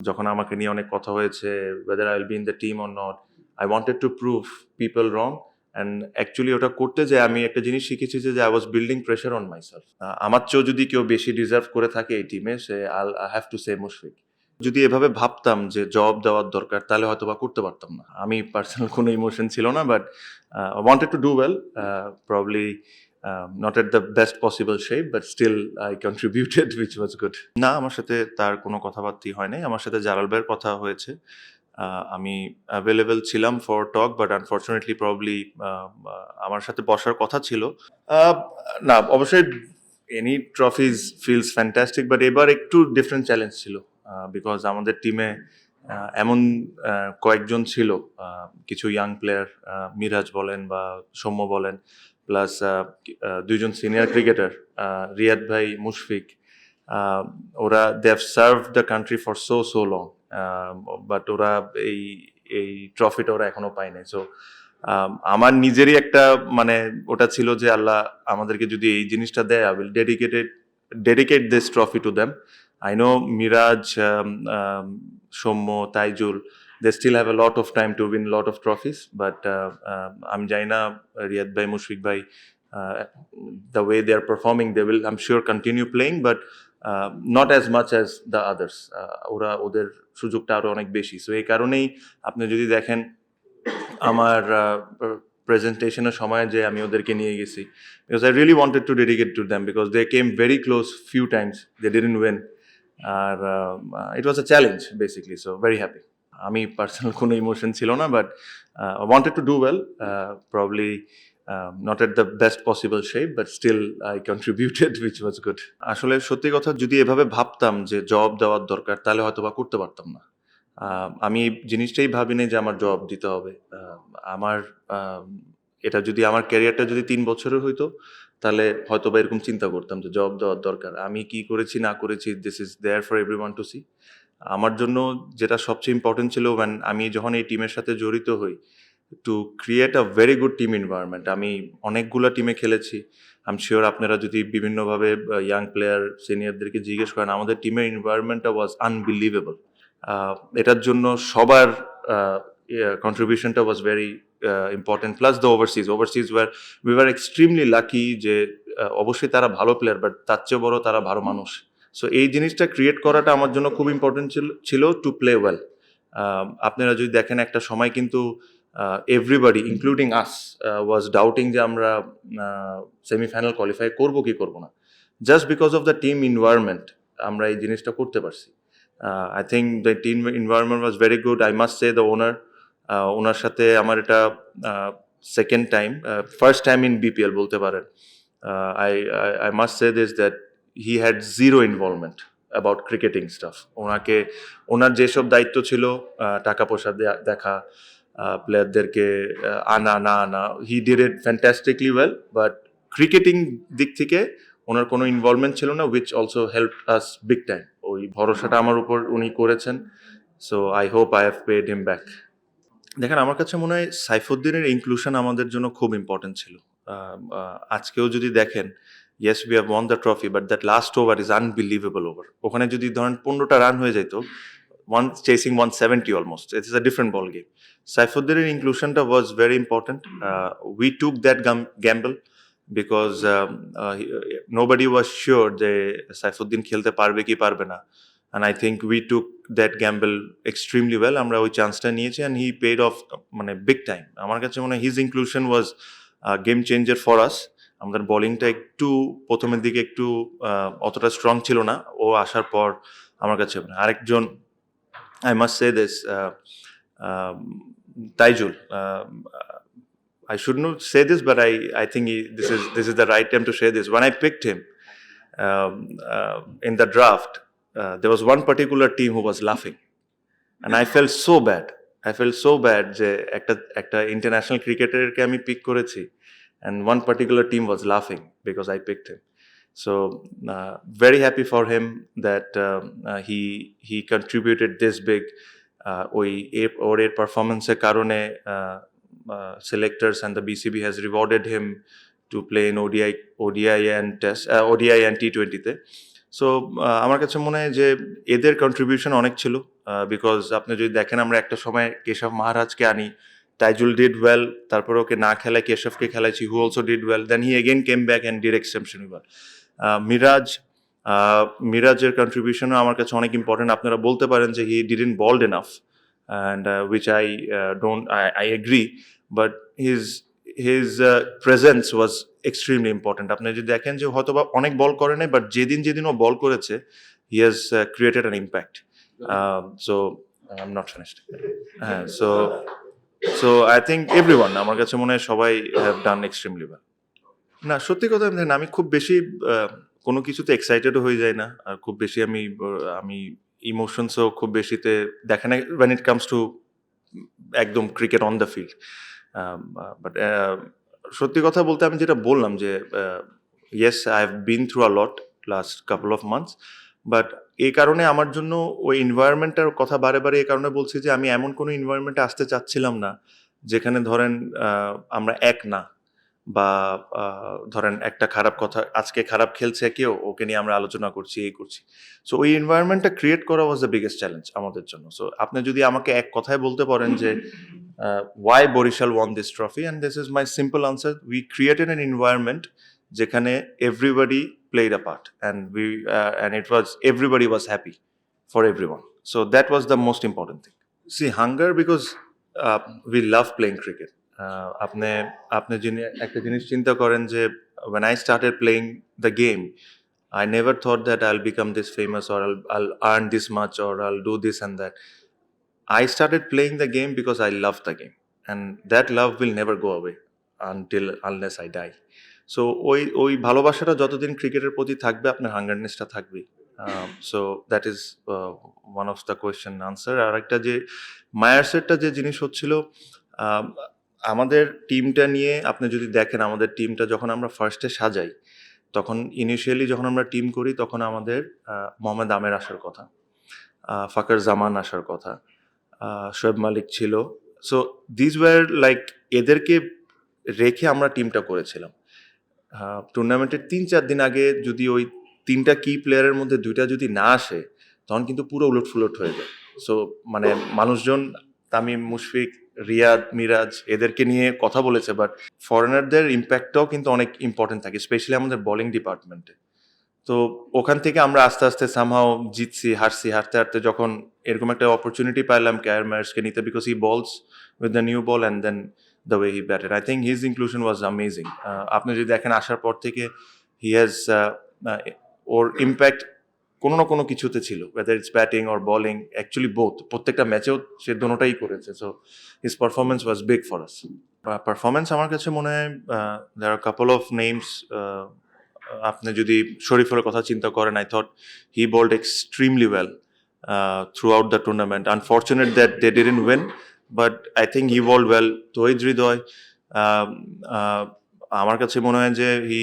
যখন আমাকে নিয়ে অনেক কথা হয়েছে whether I'll be in the team or not, I wanted to prove people wrong and actually ওটা করতে যেয়ে আমি একটা জিনিস শিখেছি যে I was building pressure on myself. আমার চেয়েও যদি কেউ বেশি ডিজার্ভ করে থাকে এই টিমে সে I have to say Mushfiq. যদি এভাবে ভাবতাম যে জব দেওয়ার দরকার তাহলে হয়তো বা করতে পারতাম না। আমি পার্সোনাল কোনো ইমোশন ছিল না but I wanted to do well, probably not at the best possible shape, but still I contributed, which was good. না, আমার সাথে তার কোনো কথাবার্তাই হয় নাই। আমার সাথে জালাল ভাইয়ের কথা হয়েছে। আমি available ছিলাম for talk, but unfortunately probably আমার সাথে বসার কথা ছিল। আহ, না, অবশ্যই any trophies feels fantastic, but এবার একটু ডিফারেন্ট চ্যালেঞ্জ ছিল। বিকজ আমাদের টিমে এমন কয়েকজন ছিল, কিছু ইয়াং প্লেয়ার, মিরাজ বলেন বা সৌম্য বলেন, প্লাস দুইজন সিনিয়র ক্রিকেটার, রিয়াদ ভাই, মুশফিক, ওরা they have serve the country for so long, but ওরা এই এই ট্রফিটা ওরা এখনো পায় নাই। সো আমার নিজেরই একটা মানে ওটা ছিল যে আল্লাহ আমাদেরকে যদি এই জিনিসটা দেয়, I will dedicate this trophy to them. I know Miraj, Shommo, Taijul, they still have a lot of time to win a lot of trophies, but I'm Jaina, Riyad Bhai, Mushfiq Bhai, the way they are performing, they will, I'm sure, continue playing, but not as much as the others. ওরা ওদের সুযোগটা আরো অনেক বেশি। So এই কারণেই আপনি যদি দেখেন আমার প্রেজেন্টেশনের সময় যে আমি ওদেরকে নিয়ে গেছি, because I really wanted to dedicate to them because they came very close few times, they didn't win. আর it was a challenge basically, so very happy. আমি পার্সোনাল কোনো ইমোশন ছিল না, but wanted to do well, probably not at the best possible shape, but still I contributed, which was good. আসলে সত্যি কথা, যদি এভাবে ভাবতাম যে জব দেওয়ার দরকার তাহলে হয়তো বা করতে পারতাম না। আমি এই জিনিসটাই ভাবিনি যে আমার জব দিতে হবে। আমার এটা যদি আমার ক্যারিয়ারটা যদি ৩ বছরের হইতো তাহলে হয়তো বা এরকম চিন্তা করতাম যে জব দেওয়ার দরকার। আমি কি করেছি না করেছি, this is there for everyone to see. আমার জন্য যেটা সবচেয়ে ইম্পর্টেন্ট ছিল, আমি যখন এই টিমের সাথে জড়িত হই, to create a very good team environment. আমি অনেকগুলো টিমে খেলেছি। আই এম শিওর আপনারা যদি বিভিন্নভাবে ইয়াং প্লেয়ার সিনিয়রদেরকে জিজ্ঞেস করেন, আমাদের টিমের এনভায়রনমেন্টটা ওয়াজ আনবিলিভেবল। এটার জন্য সবার কন্ট্রিবিউশনটা was very important, plus the overseas we were extremely lucky যে অবশ্যই তারা ভালো প্লেয়ার, বাট তার চেয়ে বড় তারা ভালো মানুষ। সো এই জিনিসটা ক্রিয়েট করাটা আমার জন্য খুব ইম্পর্টেন্ট ছিল টু প্লে ওয়েল। আপনারা যদি দেখেন একটা সময় কিন্তু এভরিবডি ইনক্লুডিং আস ওয়াজ ডাউটিং যে আমরা সেমিফাইনাল কোয়ালিফাই করবো কি করবো না। Just because of the team environment আমরা এই জিনিসটা করতে পারছি। I think the team environment was very good. I must say the owner, ওনার সাথে আমার এটা second time, first time in BPL বলতে পারেন। I must say this that he had zero involvement about cricketing stuff. ওনার যেসব দায়িত্ব ছিল, টাকা পয়সা দেখা, প্লেয়ারদেরকে আনা না আনা, he did it fantastically well, but cricketing দিক থেকে ওনার কোনো ইনভলভমেন্ট ছিল না, which also help us big time. ওই ভরসাটা আমার উপর উনি করেছেন। So I hope I have paid him back. দেখেন, আমার কাছে মনে হয় সাইফুদ্দিনের ইনক্লুশন আমাদের জন্য খুব ইম্পর্টেন্ট ছিল। আজকেও যদি দেখেন, yes we have won the trophy, but that last over is unbelievable over. ওখানে যদি ধরেন 15টা রান হয়ে যেত, chasing 170 almost, it is a different ball game. সাইফুদ্দিনের ইনক্লুশনটা was very important. We took that gamble because nobody was sure যে সাইফুদ্দিন খেলতে পারবে কি পারবে না, and I think we took that gamble extremely well. আমরা ওই চান্সটা নিয়েছি and he paid off মানে big time. আমার কাছে মনে হয় his inclusion was game changer for us. আমাদের বোলিংটা একটু প্রথমের দিকে একটু অতটা স্ট্রং ছিল না, ও আসার পর আমার কাছে আরেকজন, I must say this, Taijul, I should not say this, but I think this is the right time to say this. When I picked him in the draft, there was one particular team who was laughing, and I felt so bad. যে একটা international ক্রিকেটারকে আমি pick করেছি, and one particular team was laughing because I picked him. So very happy for him that he contributed this big. ওর পারফরমেন্সের কারণে selectors and the BCB has rewarded him to play in ODI and T20 তে। So আমার কাছে মনে হয় যে এদের contribution অনেক ছিল, বিকজ আপনি যদি দেখেন আমরা একটা সময় কেশব মাহারাজকে আনি, তাইজুল ডিড ওয়েল, তারপরে ওকে না খেলায় কেশবকে খেলাইছি, who also did well, then he again came back and did exceptionally well. Miraz, মিরাজের কন্ট্রিবিউশনও আমার কাছে অনেক ইম্পর্টেন্ট। আপনারা বলতে পারেন যে he didn't bowled enough, and which I don't I agree, but his presence was extremely important. আপনি যদি দেখেন যে হয়তো বা অনেক বল করে নাই, বাট যেদিন যেদিন ও বল করেছে he has created an impact. So I am not finished. হ্যাঁ, সো আই থিঙ্ক এভরিওয়ান, আমার কাছে মনে হয় সবাই হ্যাভ ডান এক্সট্রিমলি ওয়েল। না, সত্যি কথা দেখেন, আমি খুব বেশি কোনো কিছুতে এক্সাইটেডও হয়ে যায় না, আর খুব বেশি আমি ইমোশনসও খুব বেশিতে দেখে না when it comes to একদম cricket on the field. But সত্যি কথা বলতে আমি যেটা বললাম যে yes, I have been through a lot last couple of months, but এই কারণে আমার জন্য ওই এনভায়রনমেন্টটার কথা বারে বারে এই কারণে বলছি যে আমি এমন কোনো এনভায়রনমেন্টে আসতে চাচ্ছিলাম না যেখানে ধরেন আমরা এক না, বা ধরেন একটা খারাপ কথা, আজকে খারাপ খেলছে কেউ, ওকে নিয়ে আমরা আলোচনা করছি, এই করছি। সো ওই এনভায়রনমেন্টটা ক্রিয়েট করা ওয়াজ দ্য বিগেস্ট চ্যালেঞ্জ আমাদের জন্য। সো আপনি যদি আমাকে এক কথায় বলতে পারেন যে why Barishal won this trophy, and this is my simple answer, we created an environment যেখানে everybody played a part, and it was everybody was happy for everyone. So that was the most important thing. See hunger, because we love playing cricket. আপনি আপনি একটা জিনিস চিন্তা করেন যে when I started playing the game, I never thought that I'll become this famous, or I'll earn this much, or I'll do this and that. I started playing the game because I love the game, and that love will never go away unless I die. So ওই ভালোবাসাটা যতদিন ক্রিকেটের প্রতি থাকবে, আপনার হাঙ্গারনেসটা থাকবেই। So that is one of the question answer. আর একটা যে মায়ার্সেরটা যে জিনিস হচ্ছিল, আমাদের টিমটা নিয়ে আপনি যদি দেখেন, আমাদের টিমটা যখন আমরা ফার্স্টে সাজাই, তখন ইনিশিয়ালি যখন আমরা টিম করি, তখন আমাদের মোহাম্মদ আমের আসার কথা, ফাকার জামান আসার কথা, শোয়েব মালিক ছিল। সো দিস ওয়ার লাইক, এদেরকে রেখে আমরা টিমটা করেছিলাম। টুর্নামেন্টের ৩-৪ দিন আগে যদি ওই ৩টা কি প্লেয়ারের মধ্যে 2টা যদি না আসে, তখন কিন্তু পুরো উলটফুলট হয়ে যায়। সো মানে মানুষজন তামিম, মুশফিক, রিয়াদ, মিরাজ এদেরকে নিয়ে কথা বলেছে, বাট ফরেনারদের ইম্প্যাক্টটাও কিন্তু অনেক ইম্পর্টেন্ট থাকে, স্পেশালি আমাদের বোলিং ডিপার্টমেন্টে। তো ওখান থেকে আমরা আস্তে আস্তে সামহাও জিতছি, হারছি, হারতে হারতে যখন এরকম একটা অপরচুনিটি পাইলাম কেয়ার মায়ার্সকে নিতে, because he bowls with the new ball and then the way he batted, I think his inclusion was amazing. আপনি যদি দেখেন আসার পর থেকে হি হ্যাজ ওর ইম্প্যাক্ট কোনো না কোনো কিছুতে ছিল, whether it's batting or bowling, actually both, প্রত্যেকটা ম্যাচেও সে দোনোটাই করেছে। So his performance was big for us. Performance আমার কাছে মনে হয় দেয়ার আর কাপল অফ নেমস। আপনি যদি শরীফুলের কথা চিন্তা করেন, I thought he bowled extremely well throughout the tournament. Unfortunate that they didn't win, but I think he bowled well. Tawhid Hridoy, আমার কাছে মনে হয় যে he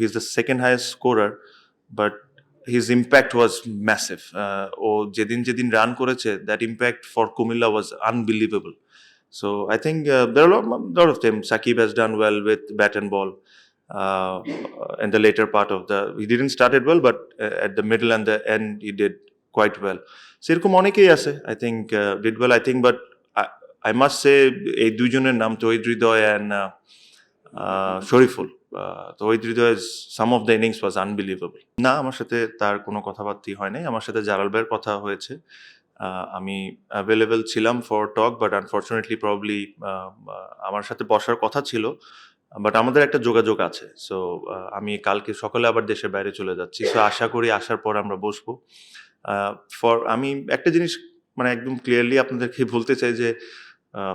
is the second highest scorer, but his impact was massive. ও যেদিন যেদিন run করেছে, that impact for Kumilla was unbelievable. So I think there are a lot of them. Sakib has done well with bat and ball in the later part of he didn't start it well, but at the middle and the end he did quite well. So এরকম অনেকেই আছে, I think did well, I think, but I must say এই দুইজনের নাম, Towhid Hridoy and Shoriful. Towhid Hridoy, some of the innings was unbelievable. না, আমার সাথে তার কোনো কথাবার্তাই হয় নাই। আমার সাথে জালাল ভাইয়ের কথা হয়েছে। আমি অ্যাভেলেবেল ছিলাম for talk, but unfortunately probably আমার সাথে বসার কথা ছিল, বাট আমাদের একটা যোগাযোগ আছে। সো আমি কালকে সকালে আবার দেশের বাইরে চলে যাচ্ছি। সো আশা করি আসার পর আমরা বসবো। আমি একটা জিনিস মানে একদম ক্লিয়ারলি আপনাদেরকে বলতে চাই যে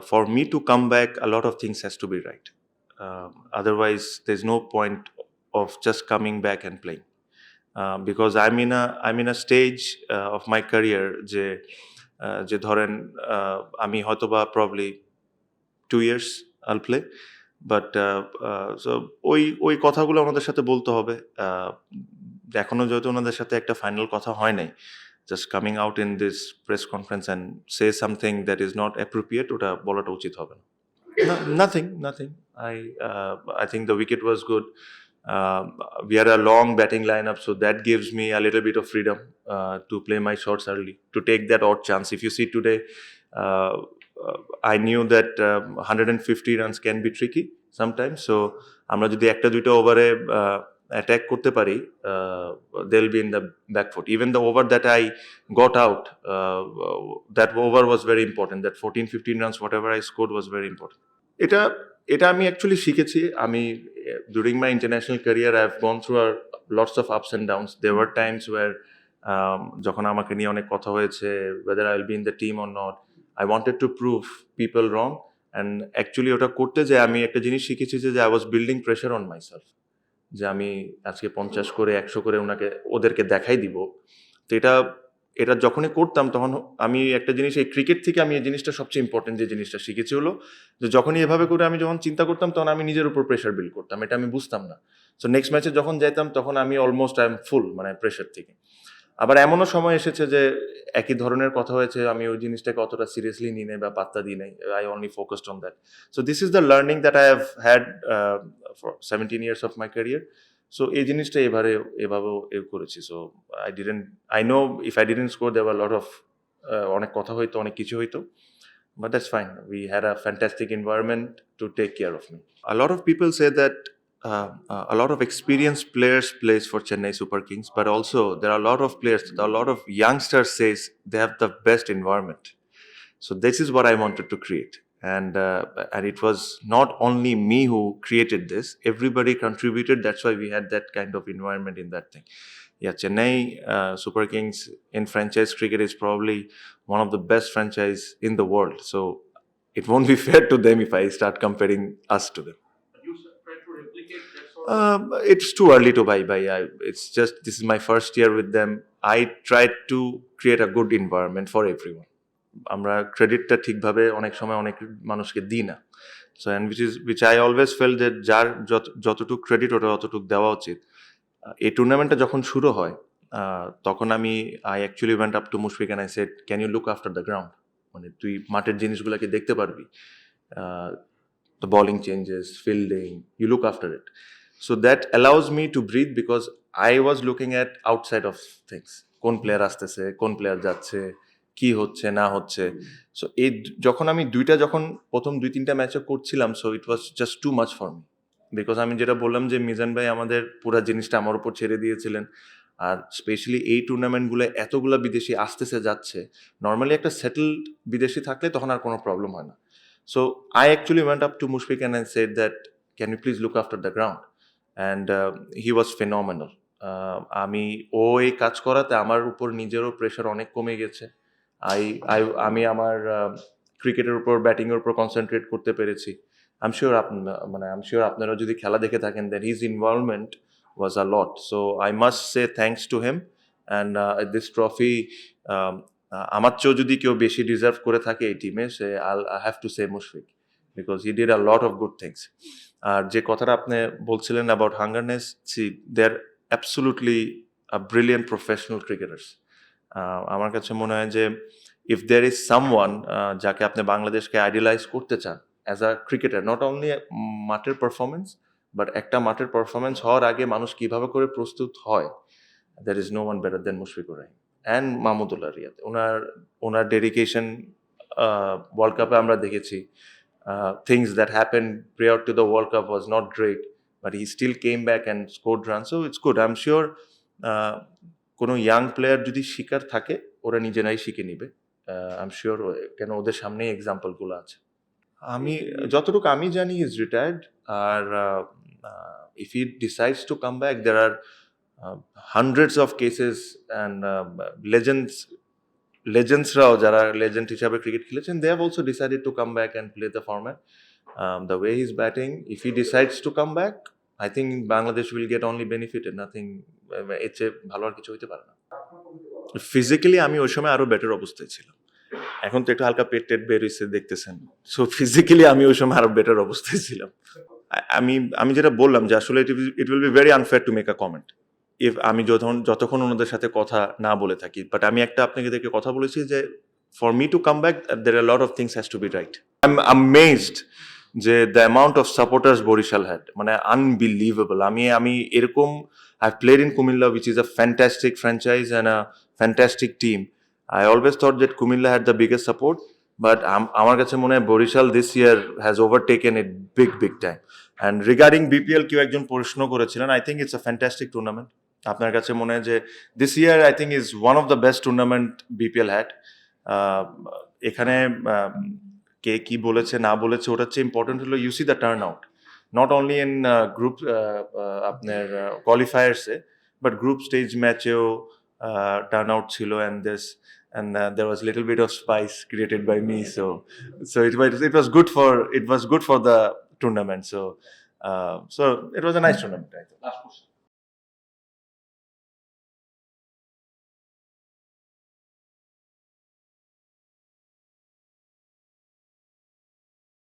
for me to come back, a lot of things has to be right. Otherwise, there's no point of just coming back and playing. Because I'm in a stage of my career যে ধরেন আমি হয়তোবা probably 2 years I'll play, but so ওই কথাগুলো ওনাদের সাথে বলতে হবে। এখনো যেহেতু ওনাদের সাথে একটা ফাইনাল কথা হয় নাই, just coming out in this press conference and say something that is not appropriate, ওটা বলাটা উচিত হবে না। Nothing. I think the wicket was good. We had a long batting lineup, so that gives me a little bit of freedom to play my shots early, to take that odd chance. If you see today, uh, I knew that 150 runs can be tricky sometimes. So আমরা যদি একটা দুইটা ওভারে attack করতে পারি, they'll be in the back foot. Even the over that I got out, that over was very important. That 14-15 runs, whatever I scored, was very important. এটা এটা আমি অ্যাকচুয়ালি শিখেছি। আমি during my international career I have gone through আর lots of ups and downs. There were times were যখন আমাকে নিয়ে অনেক কথা হয়েছে, whether I will be in the team or not, I wanted to prove people wrong. And actually ওটা করতে যে আমি একটা জিনিস শিখেছি যে I was building pressure on myself, যে আমি আজকে 50 করে 100 করে ওদেরকে দেখাই দিব। তো এটা যখনই করতাম তখন আমি একটা জিনিস, এই ক্রিকেট থেকে আমি এই জিনিসটা সবচেয়ে ইম্পর্টেন্ট যে জিনিসটা শিখেছি হলো যে যখনই এভাবে করে আমি যখন চিন্তা করতাম তখন আমি নিজের উপর প্রেশার বিল্ড করতাম, এটা আমি বুঝতাম না। সো নেক্সট ম্যাচে যখন যাইতাম তখন আমি অলমোস্ট আই এম ফুল, মানে প্রেশার থেকে। আবার এমনও সময় এসেছে যে একই ধরনের কথা হয়েছে, আমি ওই জিনিসটাকে অতটা সিরিয়াসলি নিই নাই বা পাত্তা দিই নাই। I only focused on that. So this is the learning that I have had for 17 years of my career. So এই জিনিসটা এভাবেও করেছি। So I know if I didn't score there were lot of অনেক কথা হইতো, অনেক কিছু হইতো, but that's fine. We had a fantastic environment to take care of me. A lot of people say that a lot of experienced players plays for Chennai Super Kings, but also there are a lot of players, a lot of youngsters says they have the best environment. So this is what I wanted to create. And it was not only me who created this, everybody contributed. That's why we had that kind of environment in that thing. Yeah, Chennai Super Kings in franchise cricket is probably one of the best franchise in the world. So it won't be fair to them if I start comparing us to them. You try to replicate that sort of. It's too early to buy. It's just, this is my first year with them. I tried to create a good environment for everyone. আমরা ক্রেডিটটা ঠিকভাবে অনেক সময় অনেক মানুষকে দিই না। So and which I always felt that যার যতটুকু ক্রেডিট ওটা অতটুকু দেওয়া উচিত। এই টুর্নামেন্টটা যখন শুরু হয় তখন I actually went up to Mushfiq and I said, can you look after the ground? মানে তুই মাঠের জিনিসগুলোকে দেখতে পারবি, the bowling changes, fielding, you look after it. So that allows me to breathe because I was looking at outside of things. কোন player আসতেছে, কোন player যাচ্ছে, কি হচ্ছে না হচ্ছে। সো এই যখন আমি প্রথম 2-3টা ম্যাচে করছিলাম, so it was just too much for me. Because আমি যেটা বললাম যে মিজান ভাই আমাদের পুরো জিনিসটা আমার উপর ছেড়ে দিয়েছিলেন। আর স্পেশালি এই টুর্নামেন্টগুলো এতগুলা বিদেশি আসতেছে যাচ্ছে, নর্মালি একটা সেটেলড বিদেশি থাকলে তখন আর কোনো প্রবলেম হয় না। So I actually went up to Mushfiq and I said that can you please look after the ground, and he was phenomenal. এই কাজ করাতে আমার উপর নিজেরও প্রেশার অনেক কমে গেছে। আমি আমার ক্রিকেটের উপর, ব্যাটিংয়ের উপর কনসেন্ট্রেট করতে পেরেছি। আই এম শিওর আপনারা যদি খেলা দেখে থাকেন, that his involvement was a lot. So I must say thanks to him, and this trophy আমার চেয়েও যদি কেউ বেশি ডিজার্ভ করে থাকে এই টিমে, সে I have to say Mushfiq, because he did a lot of good things. আর যে কথাটা আপনি বলছিলেন about hungerness, see, they're absolutely a brilliant professional cricketers. আমার কাছে মনে হয় যে if there is someone যাকে আপনি বাংলাদেশকে আইডিয়ালাইজ করতে চান as a cricketer, not only মাঠের পারফরমেন্স, বাট একটা মাঠের পারফরমেন্স হওয়ার আগে মানুষ কিভাবে করে প্রস্তুত হয়, there is no one better than Mushfiqur Rahim and Mahmudullah Riyad. ওনার ডেডিকেশন ওয়ার্ল্ড কাপে আমরা দেখেছি। Things that happen prior to the world cup was not great, but he still came back and scored run. So it's good. I am sure কোনো young player যদি শিকার থাকে, ওরা নিজেরাই শিখে নিবে। আই এম শিওর, কেন ওদের সামনেই এক্সাম্পলগুলো আছে। যতটুকু আমি জানি ইজ রিটায়ার্ড। আর if he decides to come back, there are hundreds of cases, and legendsরাও যারা লেজেন্ড হিসাবে ক্রিকেট খেলেছেন, they have also decided to come back and play the format. The way he's batting, if he decides to come back, I think Bangladesh will get only benefited, nothing এর চেয়ে ভালো আর কিছু হইতে পারে না। Physically আমি ওই সময় আরো বেটার অবস্থায় ছিলাম। এখন তো একটু হালকা পেট বের হয়েছে দেখতেছেন। সো ফিজিক্যালি আমি ওই সময় আরো বেটার অবস্থায় ছিলাম। আমি যেটা বললাম যে আসলে it will be very unfair to make a comment if আমি যতক্ষণ ওনাদের সাথে কথা না বলে থাকি। বাট আমি একটা আপনাকে দেখে কথা বলেছি যে for me to come back there are lot of things has to be right. I am amazed যে the amount of supporters Barishal had মানে আনবিলিভেবল। আমি এরকম I played in Cumilla which is a fantastic franchise and a fantastic team. I always thought that Kumilla had the biggest support, but আমার কাছে মনে হয় Barishal this year has overtaken it big time. And regarding BPL কেউ একজন প্রশ্ন করেছিলেন, I think it's a fantastic tournament. আপনার কাছে মনে হয় যে this year I think is one of the best tournament BPL had. এখানে কে কি বলেছে না বলেছে ওটা হচ্ছে ইম্পর্টেন্ট হলো you see the turn out not only in group আপনার কোয়ালিফায়ার্সে বাট গ্রুপ স্টেজ ম্যাচেও টার্ন আউট ছিল and there was a little bit of spice created by me, so it was good for the tournament, so it was a nice tournament, I thought. Last question.